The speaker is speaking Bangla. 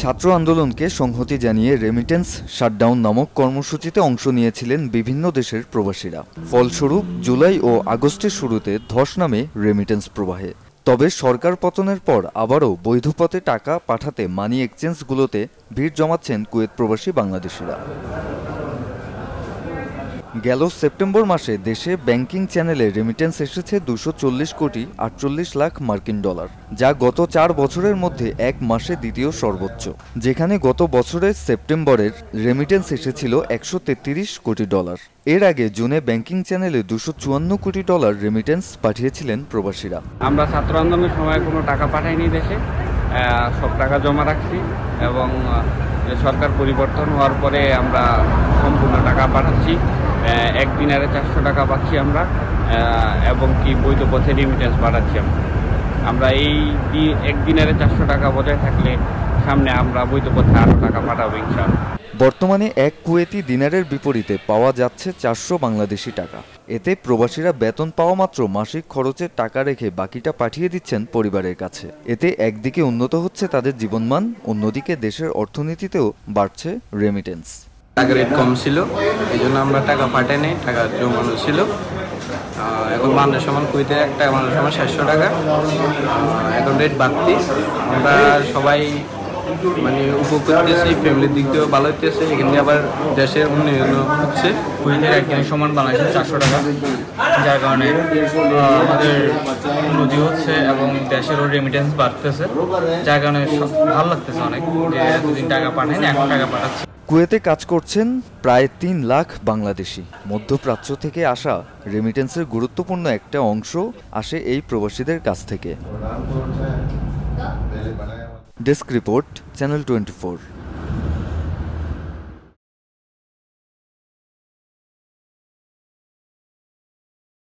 ছাত্র আন্দোলনকে সংহতি জানিয়ে রেমিটেন্স শাটডাউন নামক কর্মসূচিতে অংশ নিয়েছিলেন বিভিন্ন দেশের প্রবাসীরা। ফলস্বরূপ জুলাই ও আগস্টের শুরুতে ধস নামে রেমিটেন্স প্রবাহে। তবে সরকার পতনের পর আবারও বৈধ পথে টাকা পাঠাতে মানি এক্সচেঞ্জগুলোতে ভিড় জমাচ্ছেন কুয়েত প্রবাসী বাংলাদেশিরা। গেল সেপ্টেম্বর মাসে দেশে ব্যাংকিং চ্যানেলে রেমিটেন্স এসেছে 240 কোটি 48 লাখ মার্কিন ডলার, যা গত 4 বছরের মধ্যে এক মাসে দ্বিতীয় সর্বোচ্চ। যেখানে গত বছরের সেপ্টেম্বরের রেমিটেন্স এসেছিল 133 কোটি ডলার। এর আগে জুনে ব্যাংকিং চ্যানেলে 254 কোটি ডলার রেমিটেন্স পাঠিয়েছিলেন প্রবাসীরা। আমরা ছাত্র আন্দোলনের সময় কোনো টাকা পাঠাইনি দেশে, সব টাকা জমা রাখছি এবং সরকার পরিবর্তন হওয়ার পরে আমরা সম্পূর্ণ টাকা পাঠাচ্ছি। একদিনারে 400 টাকা পাচ্ছি আমরা, এবং কি বৈধ পথে রেমিটেন্স পাঠাচ্ছি। আমরা এই একদিনারে 400 টাকা বজায় থাকলে সামনে আমরা বৈধ পথে আরও টাকা পাঠাবো ইনশাআল্লাহ। বর্তমানে এক কুয়েতি দিনারের বিপরীতে পাওয়া যাচ্ছে 400 বাংলাদেশি টাকা। এতে প্রবাসীরা বেতন পাওয়া মাত্র মাসিক খরচের টাকা রেখে বাকিটা পাঠিয়ে দিচ্ছেন পরিবারের কাছে। এতে একদিকে উন্নত হচ্ছে তাদের জীবনমান, অন্যদিকে দেশের অর্থনীতিতেও বাড়ছে রেমিটেন্স। টাকা রেট কম ছিল, এই জন্য আমরা টাকা পাঠাই নেই, টাকা জমানো ছিল। এখন মানুষের সমান কুইতে একটা মানুষের সমান 700 টাকা, এখন রেট বাড়তি। আমরা সবাই মানে উপকৃত হতেছি, ফ্যামিলির দিক দিয়েও ভালো হতেছে। এখানে আবার দেশের উন্নয়ন হচ্ছে। কুয়েতের একদিন সমান বাংলাদেশের 400 টাকা, যার কারণে আমাদের উন্নতি হচ্ছে এবং দেশেরও রেমিটেন্স বাড়তেছে, যার কারণে ভালো লাগতেছে অনেক যে এতদিন টাকা পাঠায় না, এখন টাকা পাঠাচ্ছে। কুয়েতে কাজ করছেন প্রায় 3 লাখ বাংলাদেশি। মধ্যপ্রাচ্য থেকে আসা রেমিটেন্সের গুরুত্বপূর্ণ একটা অংশ আসে এই প্রবাসীদের কাছ থেকে। Desk report, channel 24।